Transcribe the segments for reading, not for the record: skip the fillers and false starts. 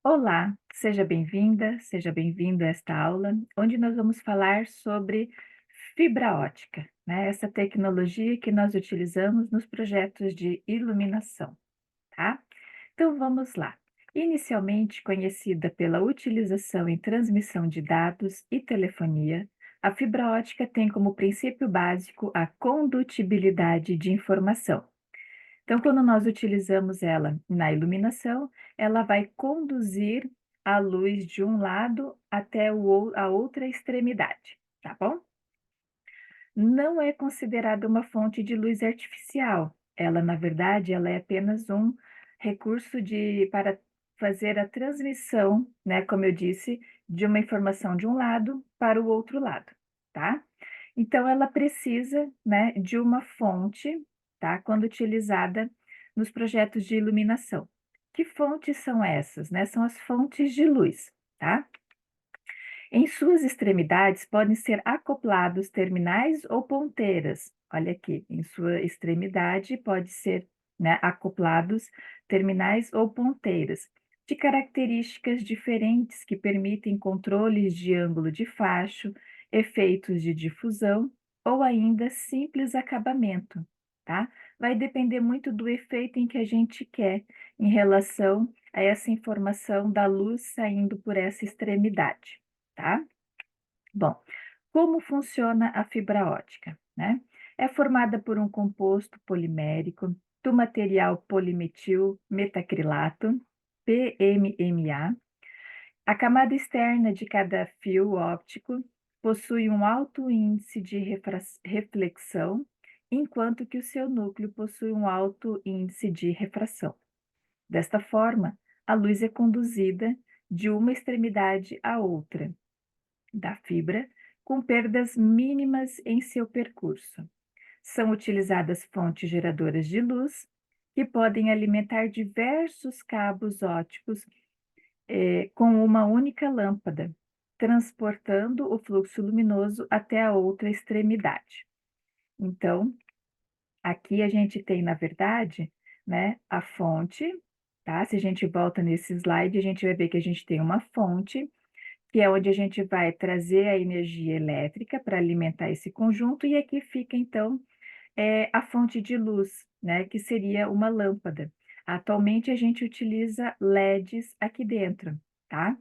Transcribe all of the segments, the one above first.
Olá, seja bem-vinda, seja bem-vindo a esta aula, onde nós vamos falar sobre fibra ótica, né? Essa tecnologia que nós utilizamos nos projetos de iluminação, tá? Então vamos lá. Inicialmente conhecida pela utilização em transmissão de dados e telefonia, a fibra ótica tem como princípio básico a condutibilidade de informação. Então, quando nós utilizamos ela na iluminação, ela vai conduzir a luz de um lado até a outra extremidade, tá bom? Não é considerada uma fonte de luz artificial. Ela, na verdade, ela é apenas um recurso para fazer a transmissão, né, como eu disse, de uma informação de um lado para o outro lado, tá? Então ela precisa, né, de uma fonte, tá, quando utilizada nos projetos de iluminação. Que fontes são essas, né? São as fontes de luz, tá? Em suas extremidades podem ser acoplados terminais ou ponteiras. Olha aqui, em sua extremidade pode ser, né, acoplados terminais ou ponteiras, de características diferentes que permitem controles de ângulo de facho, efeitos de difusão ou ainda simples acabamento, tá? Vai depender muito do efeito em que a gente quer em relação a essa informação da luz saindo por essa extremidade, tá? Bom, como funciona a fibra ótica, né? É formada por um composto polimérico do material polimetil metacrilato, PMMA. A camada externa de cada fio óptico possui um alto índice de reflexão, enquanto que o seu núcleo possui um alto índice de refração. Desta forma, a luz é conduzida de uma extremidade à outra da fibra, com perdas mínimas em seu percurso. São utilizadas fontes geradoras de luz, que podem alimentar diversos cabos ópticos com uma única lâmpada, transportando o fluxo luminoso até a outra extremidade. Então, aqui a gente tem, na verdade, né, a fonte, tá? Se a gente volta nesse slide, a gente vai ver que a gente tem uma fonte que é onde a gente vai trazer a energia elétrica para alimentar esse conjunto, e aqui fica então, a fonte de luz, né, que seria uma lâmpada. Atualmente a gente utiliza LEDs aqui dentro, tá?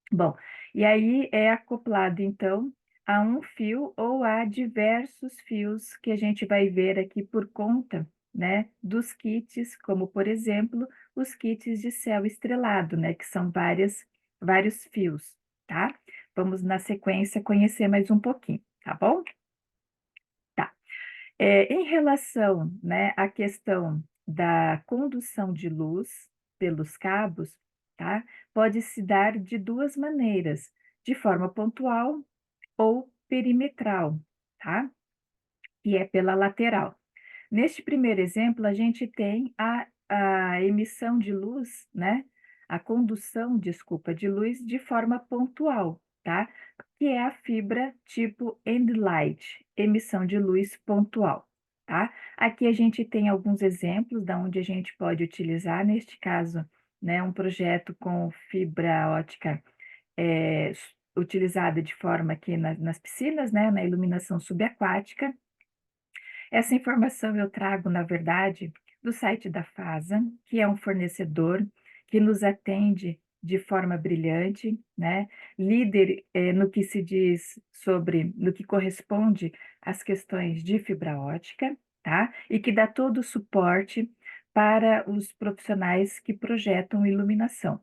Bom, e aí é acoplado então a um fio ou a diversos fios que a gente vai ver aqui por conta, né, dos kits, como por exemplo, os kits de céu estrelado, né, que são vários fios, tá? Vamos na sequência conhecer mais um pouquinho, tá bom? Tá. Em relação, né, à questão da condução de luz pelos cabos, tá? Pode se dar de duas maneiras, de forma pontual ou perimetral, tá? Que é pela lateral. Neste primeiro exemplo, a gente tem a emissão de luz, né? A condução, desculpa, de luz de forma pontual, tá? Que é a fibra tipo end light, emissão de luz pontual, tá? Aqui a gente tem alguns exemplos da onde a gente pode utilizar, neste caso, né, um projeto com fibra ótica utilizada de forma aqui nas piscinas, né, na iluminação subaquática. Essa informação eu trago, na verdade, do site da FASA, que é um fornecedor que nos atende de forma brilhante, né? Líder no que se diz no que corresponde às questões de fibra ótica, tá? E que dá todo o suporte para os profissionais que projetam iluminação.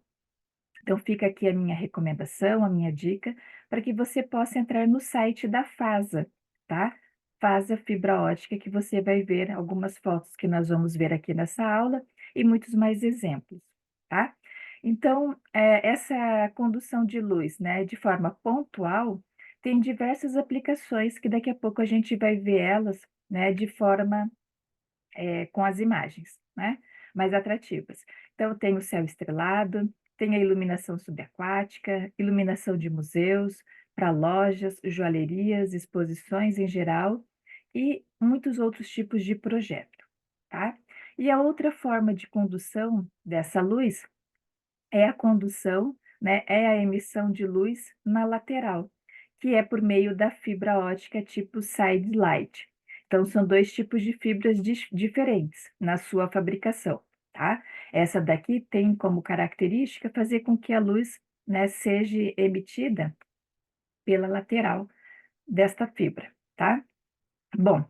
Então, fica aqui a minha recomendação, a minha dica, para que você possa entrar no site da FASA, tá? FASA Fibra Ótica, que você vai ver algumas fotos que nós vamos ver aqui nessa aula e muitos mais exemplos, tá? Então, essa condução de luz, né, de forma pontual, tem diversas aplicações que daqui a pouco a gente vai ver elas, né, de forma com as imagens, né, mais atrativas. Então tem o céu estrelado, tem a iluminação subaquática, iluminação de museus, para lojas, joalherias, exposições em geral e muitos outros tipos de projeto, tá. E a outra forma de condução dessa luz é a condução, né, é a emissão de luz na lateral, que é por meio da fibra ótica tipo side light. Então, são 2 tipos de fibras diferentes na sua fabricação, tá? Essa daqui tem como característica fazer com que a luz, né, seja emitida pela lateral desta fibra, tá? Bom,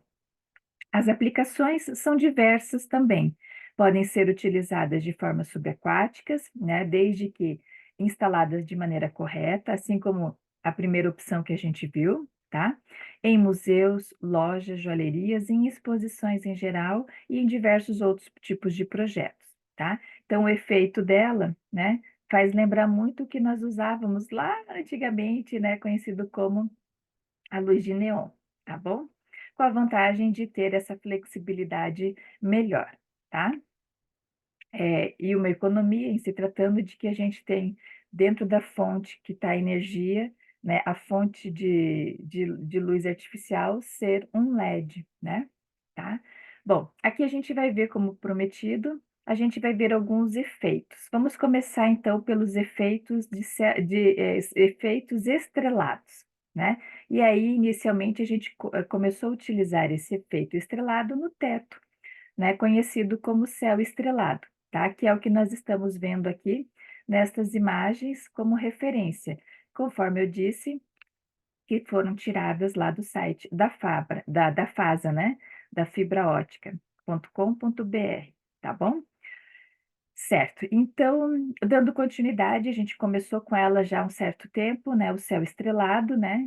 as aplicações são diversas também. Podem ser utilizadas de forma subaquáticas, né, desde que instaladas de maneira correta, assim como a primeira opção que a gente viu, tá? Em museus, lojas, joalherias, em exposições em geral e em diversos outros tipos de projetos, tá? Então, o efeito dela, né, faz lembrar muito o que nós usávamos lá antigamente, né, conhecido como a luz de neon, tá bom? Com a vantagem de ter essa flexibilidade melhor, tá? E uma economia em se tratando de que a gente tem dentro da fonte que está a energia, né, a fonte de luz artificial ser um LED, né? Tá? Bom, aqui a gente vai ver, como prometido, a gente vai ver alguns efeitos. Vamos começar então pelos efeitos efeitos estrelados, né? E aí, inicialmente, a gente começou a utilizar esse efeito estrelado no teto, né, conhecido como céu estrelado, tá? Que é o que nós estamos vendo aqui nestas imagens como referência, conforme eu disse, que foram tiradas lá do site da Fabra, da FASA, né? Da fibraótica.com.br, tá bom? Certo. Então, dando continuidade, a gente começou com ela já há um certo tempo, né? O céu estrelado, né?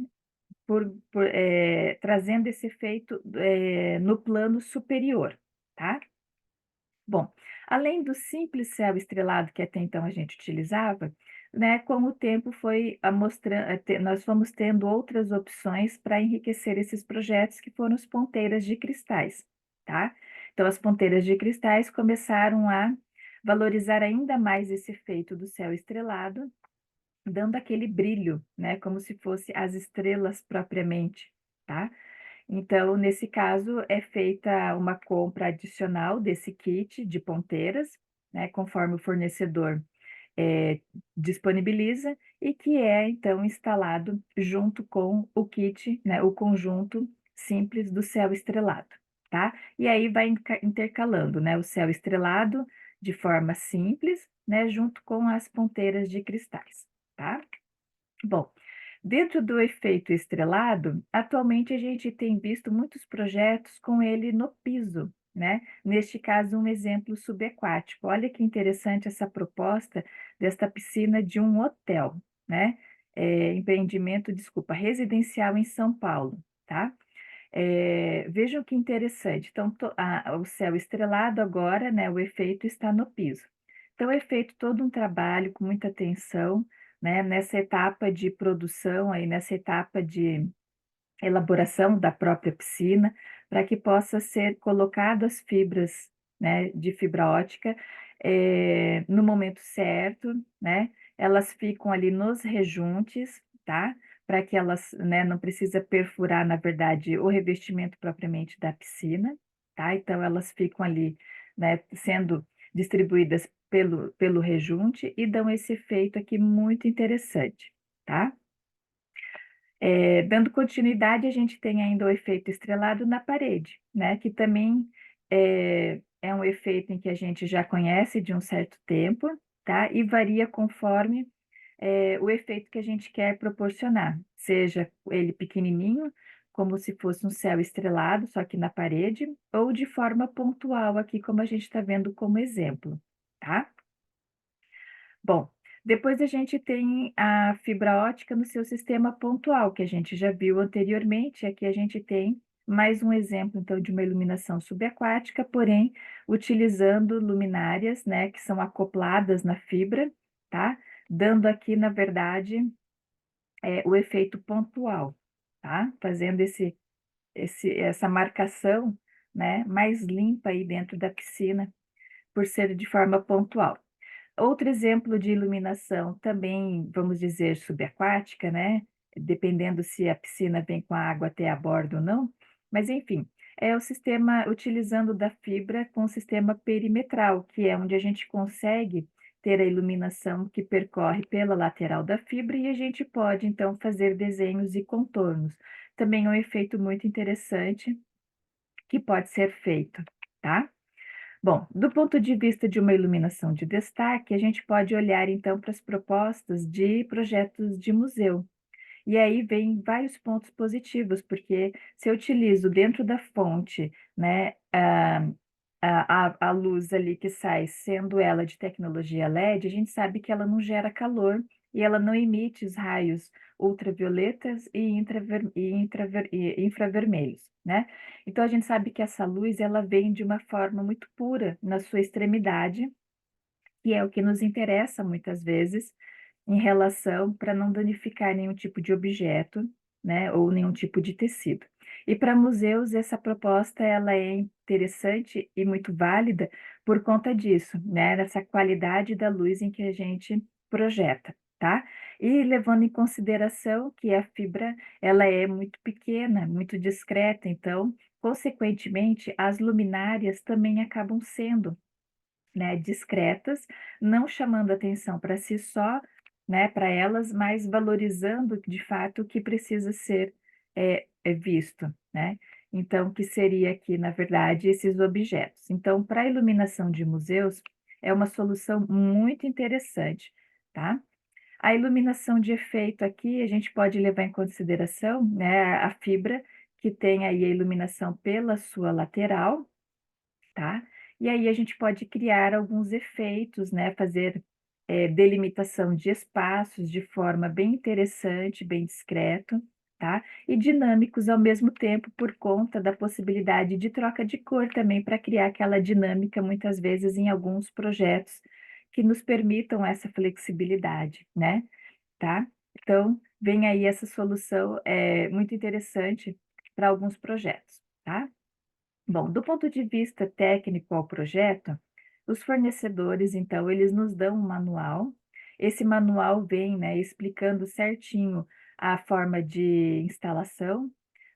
Trazendo esse efeito no plano superior, tá? Bom, além do simples céu estrelado que até então a gente utilizava, né, com o tempo nós fomos tendo outras opções para enriquecer esses projetos, que foram as ponteiras de cristais, tá? Então, as ponteiras de cristais começaram a valorizar ainda mais esse efeito do céu estrelado, dando aquele brilho, né, como se fosse as estrelas propriamente, tá? Então, nesse caso, é feita uma compra adicional desse kit de ponteiras, né, conforme o fornecedor disponibiliza, e que é então instalado junto com o kit, né, o conjunto simples do céu estrelado, tá? E aí vai intercalando, né, o céu estrelado de forma simples, né, junto com as ponteiras de cristais, tá? Bom, dentro do efeito estrelado, atualmente a gente tem visto muitos projetos com ele no piso, né? Neste caso, um exemplo subaquático. Olha que interessante essa proposta desta piscina de um hotel, né? Empreendimento, desculpa, residencial em São Paulo, tá? Vejam que interessante. Então, o céu estrelado agora, né? O efeito está no piso. Então, é feito todo um trabalho com muita atenção, né, nessa etapa de produção, aí nessa etapa de elaboração da própria piscina, para que possa ser colocado as fibras, né, de fibra ótica, no momento certo, né, elas ficam ali nos rejuntes, tá, para que elas, né, não precisa perfurar, na verdade, o revestimento propriamente da piscina, tá, então elas ficam ali, né, sendo distribuídas pelo rejunte e dão esse efeito aqui muito interessante, tá? Dando continuidade, a gente tem ainda o efeito estrelado na parede, né? Que também é um efeito em que a gente já conhece de um certo tempo, tá? E varia conforme o efeito que a gente quer proporcionar, seja ele pequenininho, como se fosse um céu estrelado, só que na parede, ou de forma pontual, aqui como a gente está vendo como exemplo, tá? Bom, depois a gente tem a fibra ótica no seu sistema pontual, que a gente já viu anteriormente. Aqui a gente tem mais um exemplo, então, de uma iluminação subaquática, porém, utilizando luminárias, né, que são acopladas na fibra, tá? Dando aqui, na verdade, o efeito pontual, tá? Fazendo essa marcação, né, mais limpa aí dentro da piscina, por ser de forma pontual. Outro exemplo de iluminação também, vamos dizer, subaquática, né? Dependendo se a piscina vem com a água até a borda ou não, mas enfim, é o sistema utilizando da fibra com o sistema perimetral, que é onde a gente consegue ter a iluminação que percorre pela lateral da fibra e a gente pode, então, fazer desenhos e contornos. Também é um efeito muito interessante que pode ser feito, tá? Bom, do ponto de vista de uma iluminação de destaque, a gente pode olhar então para as propostas de projetos de museu. E aí vem vários pontos positivos, porque se eu utilizo dentro da fonte, né, a luz ali que sai, sendo ela de tecnologia LED, a gente sabe que ela não gera calor e ela não emite os raios ultravioletas e infravermelhos, né. Então a gente sabe que essa luz ela vem de uma forma muito pura na sua extremidade, que é o que nos interessa muitas vezes, em relação para não danificar nenhum tipo de objeto, né, ou nenhum tipo de tecido. E para museus essa proposta ela é interessante e muito válida por conta disso, né, dessa qualidade da luz em que a gente projeta, tá. E levando em consideração que a fibra ela é muito pequena, muito discreta, então, consequentemente, as luminárias também acabam sendo, né, discretas, não chamando atenção para si só, né, para elas, mas valorizando de fato o que precisa ser, visto, né. Então, que seria aqui, na verdade, esses objetos. Então, para a iluminação de museus, é uma solução muito interessante, tá. A iluminação de efeito aqui, a gente pode levar em consideração, né, a fibra, que tem aí a iluminação pela sua lateral, tá? E aí a gente pode criar alguns efeitos, né, fazer, delimitação de espaços de forma bem interessante, bem discreto, tá? E dinâmicos ao mesmo tempo por conta da possibilidade de troca de cor também para criar aquela dinâmica muitas vezes em alguns projetos que nos permitam essa flexibilidade, né, tá? Então, vem aí essa solução, muito interessante para alguns projetos, tá? Bom, do ponto de vista técnico ao projeto, os fornecedores, então, eles nos dão um manual. Esse manual vem, né, explicando certinho a forma de instalação,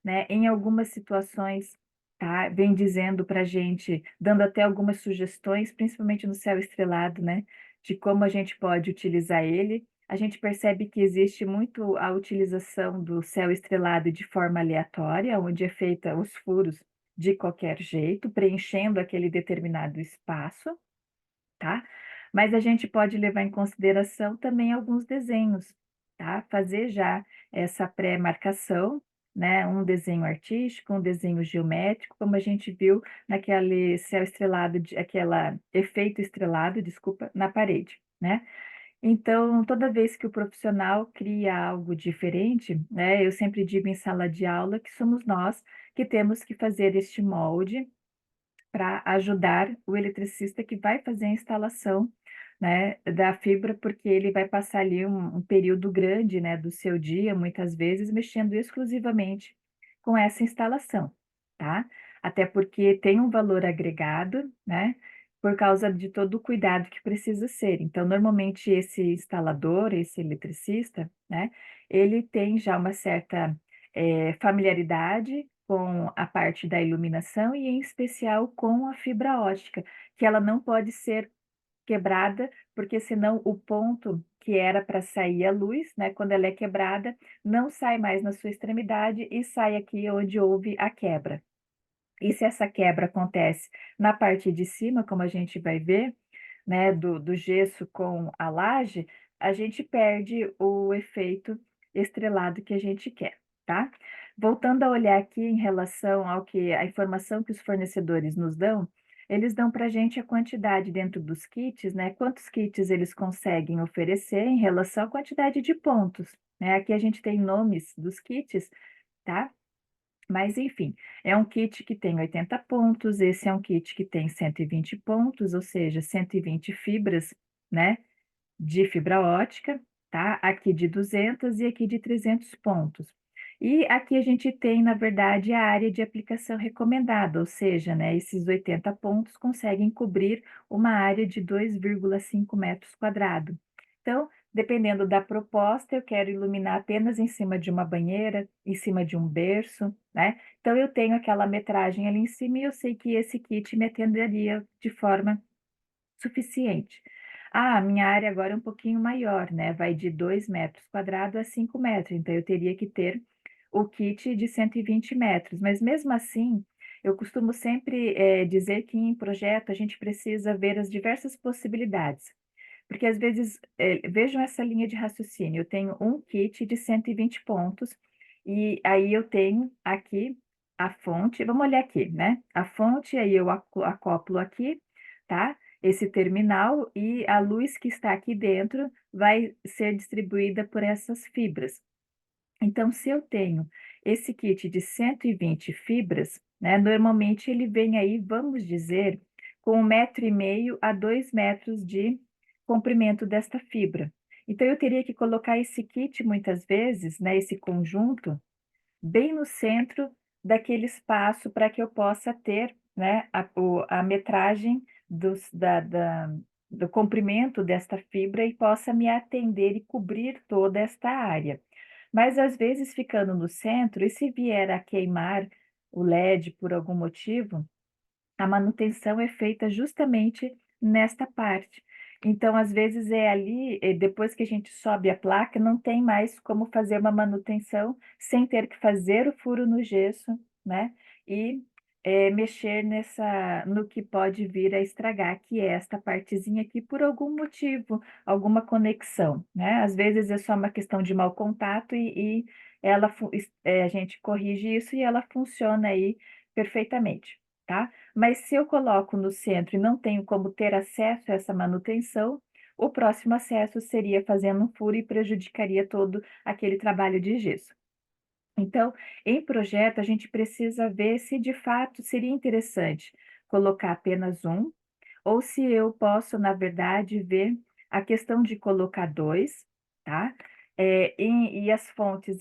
né? Em algumas situações, tá, vem dizendo para a gente, dando até algumas sugestões, principalmente no céu estrelado, né, de como a gente pode utilizar ele. A gente percebe que existe muito a utilização do céu estrelado de forma aleatória, onde é feita os furos de qualquer jeito, preenchendo aquele determinado espaço, tá? Mas a gente pode levar em consideração também alguns desenhos, tá? Fazer já essa pré-marcação, né? Um desenho artístico, um desenho geométrico, como a gente viu naquele céu estrelado, aquela efeito estrelado, desculpa, na parede, né? Então, toda vez que o profissional cria algo diferente, né, eu sempre digo em sala de aula que somos nós que temos que fazer este molde para ajudar o eletricista que vai fazer a instalação, né, da fibra, porque ele vai passar ali um período grande, né, do seu dia, muitas vezes, mexendo exclusivamente com essa instalação, tá? Até porque tem um valor agregado, né, por causa de todo o cuidado que precisa ser. Então, normalmente, esse instalador, esse eletricista, né, ele tem já uma certa, familiaridade com a parte da iluminação e, em especial, com a fibra ótica, que ela não pode ser quebrada, porque senão o ponto que era para sair a luz, né, quando ela é quebrada, não sai mais na sua extremidade e sai aqui onde houve a quebra. E se essa quebra acontece na parte de cima, como a gente vai ver, né, do gesso com a laje, a gente perde o efeito estrelado que a gente quer, tá? Voltando a olhar aqui em relação ao que a informação que os fornecedores nos dão, eles dão para a gente a quantidade dentro dos kits, né? Quantos kits eles conseguem oferecer em relação à quantidade de pontos, né? Aqui a gente tem nomes dos kits, tá? Mas enfim, é um kit que tem 80 pontos, esse é um kit que tem 120 pontos, ou seja, 120 fibras, né, de fibra ótica, tá? Aqui de 200 e aqui de 300 pontos. E aqui a gente tem, na verdade, a área de aplicação recomendada, ou seja, né, esses 80 pontos conseguem cobrir uma área de 2,5 metros quadrados. Então, dependendo da proposta, eu quero iluminar apenas em cima de uma banheira, em cima de um berço, né? Então, eu tenho aquela metragem ali em cima e eu sei que esse kit me atenderia de forma suficiente. Ah, a minha área agora é um pouquinho maior, né, vai de 2 metros quadrados a 5 metros, então eu teria que ter o kit de 120 metros, mas mesmo assim, eu costumo sempre, dizer que em projeto a gente precisa ver as diversas possibilidades, porque às vezes, vejam essa linha de raciocínio, eu tenho um kit de 120 pontos, e aí eu tenho aqui a fonte, vamos olhar aqui, né, a fonte, aí eu acoplo aqui, tá, esse terminal e a luz que está aqui dentro vai ser distribuída por essas fibras. Então, se eu tenho esse kit de 120 fibras, né, normalmente ele vem aí, vamos dizer, com 1,5 m a 2 metros de comprimento desta fibra. Então, eu teria que colocar esse kit muitas vezes, né, esse conjunto, bem no centro daquele espaço para que eu possa ter, né, a metragem do comprimento desta fibra e possa me atender e cobrir toda esta área. Mas às vezes ficando no centro, e se vier a queimar o LED por algum motivo, a manutenção é feita justamente nesta parte. Então, às vezes, é ali, depois que a gente sobe a placa, não tem mais como fazer uma manutenção sem ter que fazer o furo no gesso, né, e, mexer no que pode vir a estragar, que é esta partezinha aqui, por algum motivo, alguma conexão, né. Às vezes é só uma questão de mau contato e ela a gente corrige isso e ela funciona aí perfeitamente, tá. Mas se eu coloco no centro e não tenho como ter acesso a essa manutenção, o próximo acesso seria fazendo um furo e prejudicaria todo aquele trabalho de gesso. Então, em projeto, a gente precisa ver se de fato seria interessante colocar apenas um, ou se eu posso, na verdade, ver a questão de colocar 2, tá, e as fontes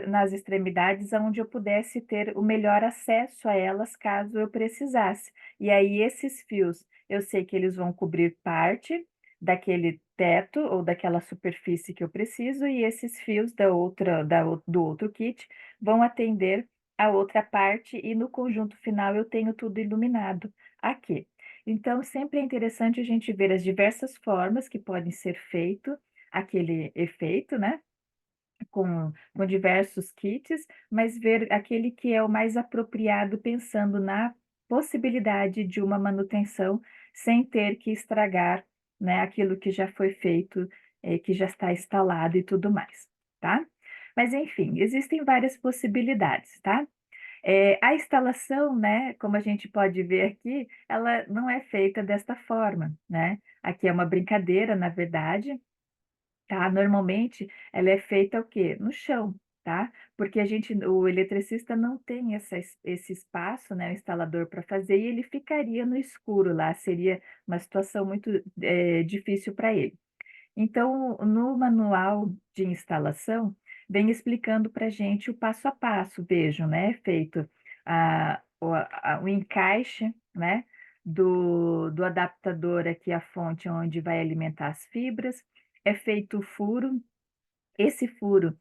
nas extremidades aonde eu pudesse ter o melhor acesso a elas, caso eu precisasse. E aí esses fios, eu sei que eles vão cobrir parte daquele teto ou daquela superfície que eu preciso, e esses fios do outro kit vão atender a outra parte, e no conjunto final eu tenho tudo iluminado aqui. Então, sempre é interessante a gente ver as diversas formas que podem ser feito aquele efeito, né, com diversos kits, mas ver aquele que é o mais apropriado pensando na possibilidade de uma manutenção sem ter que estragar, né, aquilo que já foi feito, que já está instalado e tudo mais, tá. Mas enfim, existem várias possibilidades, tá. A instalação, né, como a gente pode ver aqui, ela não é feita desta forma, né. Aqui é uma brincadeira, na verdade, tá. Normalmente ela é feita o quê? No chão, tá. Porque o eletricista não tem esse espaço, né, o instalador para fazer, e ele ficaria no escuro lá, seria uma situação muito, difícil para ele. Então, no manual de instalação, vem explicando para a gente o passo a passo. Vejam, né, é feito o encaixe, né, do adaptador aqui, a fonte onde vai alimentar as fibras, é feito o furo. Esse furo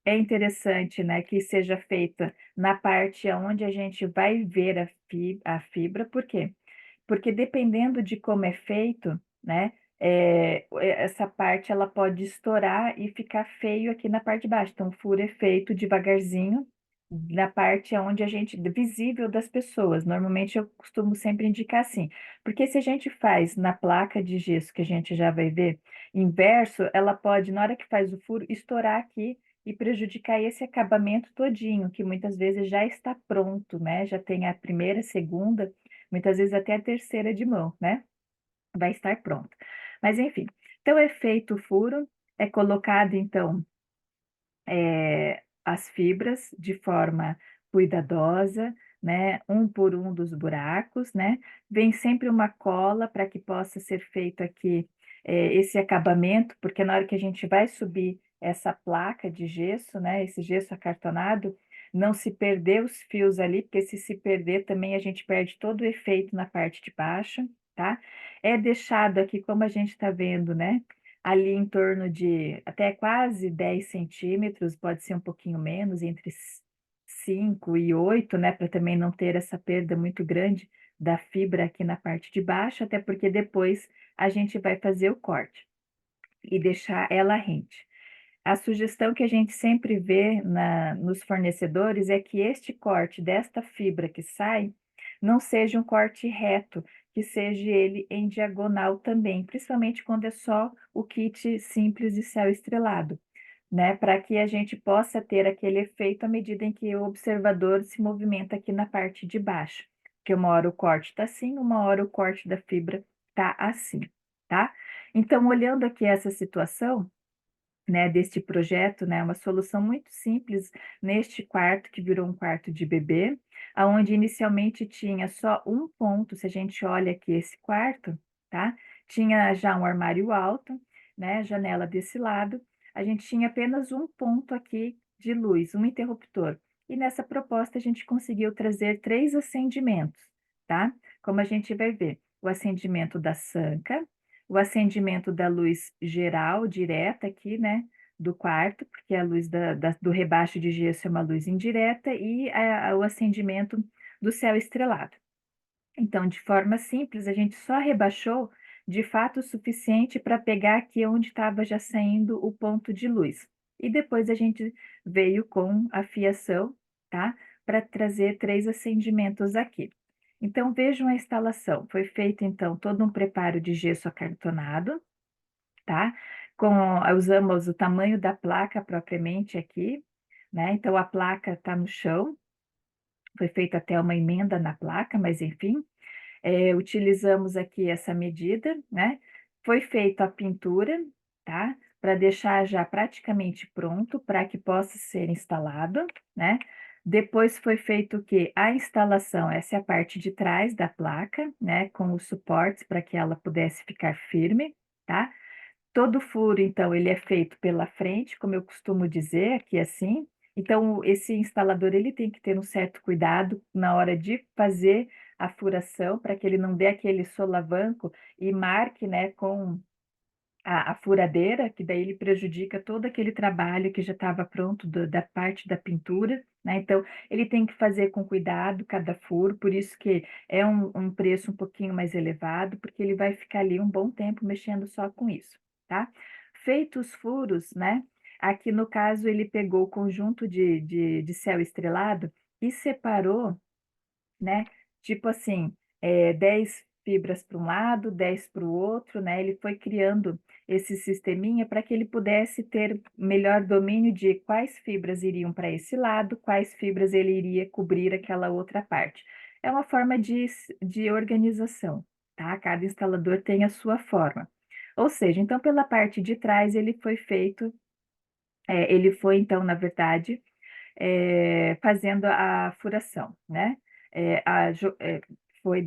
é interessante, né, que seja feita na parte aonde a gente vai ver a fibra, por quê? Porque dependendo de como é feito, né, essa parte ela pode estourar e ficar feio aqui na parte de baixo, então o furo é feito devagarzinho, na parte aonde a gente visível das pessoas, normalmente eu costumo sempre indicar assim, porque se a gente faz na placa de gesso, que a gente já vai ver, inverso, ela pode, na hora que faz o furo, estourar aqui e prejudicar esse acabamento todinho, que muitas vezes já está pronto, né, já tem a primeira, segunda, muitas vezes até a terceira de mão, né, vai estar pronto. Mas enfim, então é feito o furo, é colocado então, as fibras de forma cuidadosa, né, um por um dos buracos, né, vem sempre uma cola para que possa ser feito aqui, esse acabamento, porque na hora que a gente vai subir essa placa de gesso, né, esse gesso acartonado, não se perder os fios ali, porque se perder também a gente perde todo o efeito na parte de baixo, tá. É deixado aqui, como a gente está vendo, né, ali em torno de até quase 10 centímetros, pode ser um pouquinho menos, entre 5 e 8, né, para também não ter essa perda muito grande da fibra aqui na parte de baixo, até porque depois a gente vai fazer o corte e deixar ela rente. A sugestão que a gente sempre vê nos fornecedores é que este corte desta fibra que sai não seja um corte reto, que seja ele em diagonal também, principalmente quando é só o kit simples de céu estrelado, né? Para que a gente possa ter aquele efeito à medida em que o observador se movimenta aqui na parte de baixo. Que uma hora o corte está assim, uma hora o corte da fibra está assim, tá? Então, olhando aqui essa situação, né, deste projeto, né, uma solução muito simples neste quarto que virou um quarto de bebê, aonde inicialmente tinha só um ponto, se a gente olha aqui esse quarto, tá? Tinha já um armário alto, né, janela desse lado, a gente tinha apenas um ponto aqui de luz, um interruptor. E nessa proposta a gente conseguiu trazer 3 acendimentos, tá? Como a gente vai ver, o acendimento da sanca, o acendimento da luz geral, direta aqui, né, do quarto, porque a luz do rebaixo de gesso é uma luz indireta, e o acendimento do céu estrelado. Então, de forma simples, a gente só rebaixou de fato o suficiente para pegar aqui onde estava já saindo o ponto de luz. E depois a gente veio com a fiação, tá? Para trazer 3 acendimentos aqui. Então, vejam a instalação. Foi feito, então, todo um preparo de gesso acartonado, tá? Usamos o tamanho da placa propriamente aqui, né? Então, a placa está no chão, foi feita até uma emenda na placa, mas enfim, utilizamos aqui essa medida, né? Foi feita a pintura, tá? Para deixar já praticamente pronto para que possa ser instalado, né? Depois foi feito o quê? A instalação, essa é a parte de trás da placa, né? Com os suportes para que ela pudesse ficar firme, tá? Todo furo, então, ele é feito pela frente, como eu costumo dizer aqui assim. Então, esse instalador ele tem que ter um certo cuidado na hora de fazer a furação, para que ele não dê aquele solavanco e marque, né, com a furadeira, que daí ele prejudica todo aquele trabalho que já estava pronto da parte da pintura, né? Então, ele tem que fazer com cuidado cada furo, por isso que é um preço um pouquinho mais elevado, porque ele vai ficar ali um bom tempo mexendo só com isso, tá? Feitos os furos, né? Aqui no caso ele pegou o conjunto de céu estrelado e separou, né, tipo assim, 10 fibras para um lado, 10 para o outro, né, ele foi criando esse sisteminha para que ele pudesse ter melhor domínio de quais fibras iriam para esse lado, quais fibras ele iria cobrir aquela outra parte. É uma forma de organização, tá? Cada instalador tem a sua forma. Ou seja, então pela parte de trás ele foi feito, ele foi então, na verdade, fazendo a furação, né, eh, a jo eh,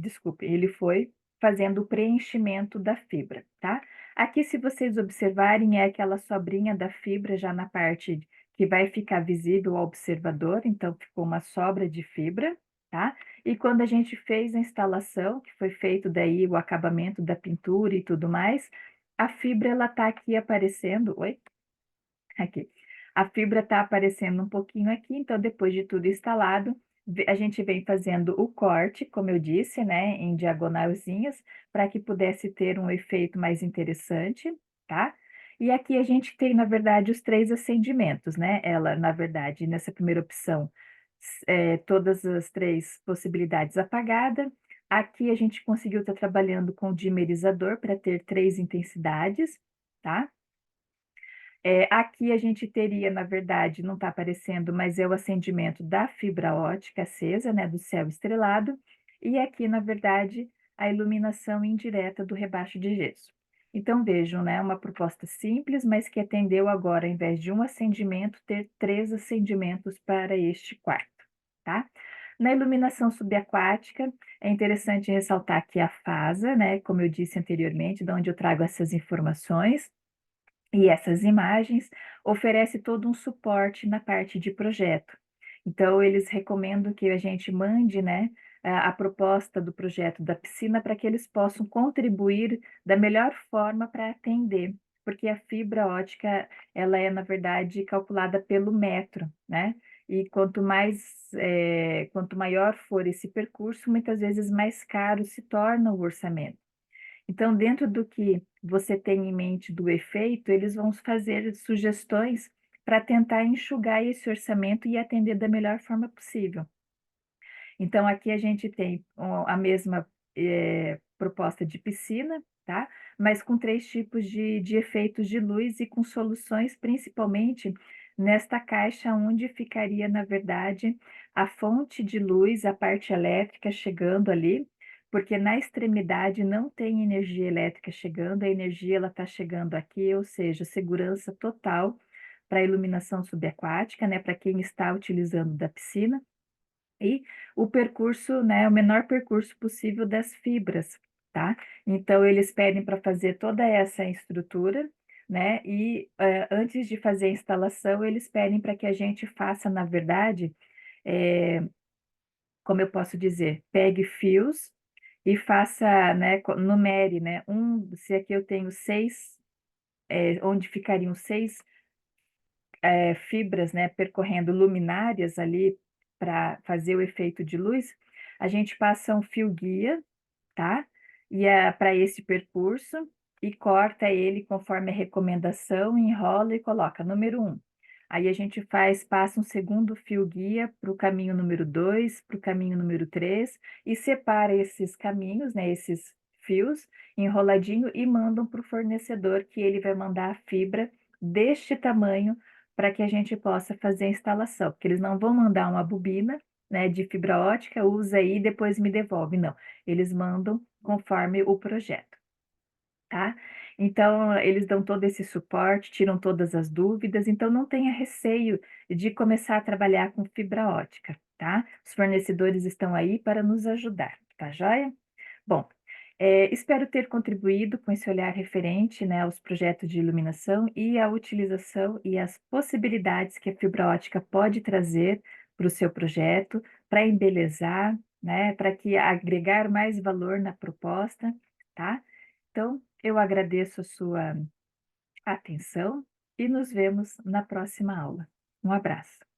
desculpe, ele foi fazendo o preenchimento da fibra, tá. Aqui, se vocês observarem, é aquela sobrinha da fibra já na parte que vai ficar visível ao observador, então ficou uma sobra de fibra, tá. E quando a gente fez a instalação, que foi feito daí o acabamento da pintura e tudo mais, a fibra ela tá aqui aparecendo, oi? Aqui. A fibra está aparecendo um pouquinho aqui, então depois de tudo instalado, a gente vem fazendo o corte, como eu disse, né, em diagonalzinhas, para que pudesse ter um efeito mais interessante, tá? E aqui a gente tem, na verdade, os 3 acendimentos, né? Ela, na verdade, nessa primeira opção, todas as 3 possibilidades apagada. Aqui a gente conseguiu estar trabalhando com dimerizador para ter 3 intensidades, tá? Aqui a gente teria, na verdade, não está aparecendo, mas é o acendimento da fibra ótica acesa, né, do céu estrelado, e aqui, na verdade, a iluminação indireta do rebaixo de gesso. Então vejam, né, uma proposta simples, mas que atendeu agora, ao invés de um acendimento, ter 3 acendimentos para este quarto, tá? Na iluminação subaquática, é interessante ressaltar aqui a FASA, né, como eu disse anteriormente, de onde eu trago essas informações, e essas imagens oferece todo um suporte na parte de projeto. Então, eles recomendam que a gente mande, né, a proposta do projeto da piscina para que eles possam contribuir da melhor forma para atender, porque a fibra ótica, ela é, na verdade, calculada pelo metro, né? E quanto maior for esse percurso, muitas vezes mais caro se torna o orçamento. Então, dentro do que você tem em mente do efeito, eles vão fazer sugestões para tentar enxugar esse orçamento e atender da melhor forma possível. Então, aqui a gente tem a mesma, proposta de piscina, tá, mas com 3 tipos de efeitos de luz e com soluções principalmente nesta caixa onde ficaria, na verdade, a fonte de luz, a parte elétrica chegando ali, porque na extremidade não tem energia elétrica chegando, a energia ela está chegando aqui, ou seja, segurança total para a iluminação subaquática, né, para quem está utilizando da piscina. E o percurso, né, o menor percurso possível das fibras, tá. Então eles pedem para fazer toda essa estrutura, né, e, antes de fazer a instalação, eles pedem para que a gente faça, na verdade, eh, como eu posso dizer, pegue fios e faça, né, numere, né, se aqui eu tenho 6, onde ficariam 6 fibras, né, percorrendo luminárias ali para fazer o efeito de luz, a gente passa um fio guia, tá, e para esse percurso e corta ele conforme a recomendação, enrola e coloca número 1. Aí a gente passa um segundo fio guia para o caminho número 2, para o caminho número 3 e separa esses caminhos, né, esses fios enroladinho e mandam para o fornecedor que ele vai mandar a fibra deste tamanho para que a gente possa fazer a instalação, porque eles não vão mandar uma bobina, né, de fibra ótica, usa aí e depois me devolve, não. Eles mandam conforme o projeto, tá. Então, eles dão todo esse suporte, tiram todas as dúvidas, então não tenha receio de começar a trabalhar com fibra ótica, tá. Os fornecedores estão aí para nos ajudar, tá joia? Bom, espero ter contribuído com esse olhar referente, né, aos projetos de iluminação e à utilização e as possibilidades que a fibra ótica pode trazer para o seu projeto, para embelezar, né, para que agregar mais valor na proposta, tá? Então, eu agradeço a sua atenção e nos vemos na próxima aula. Um abraço.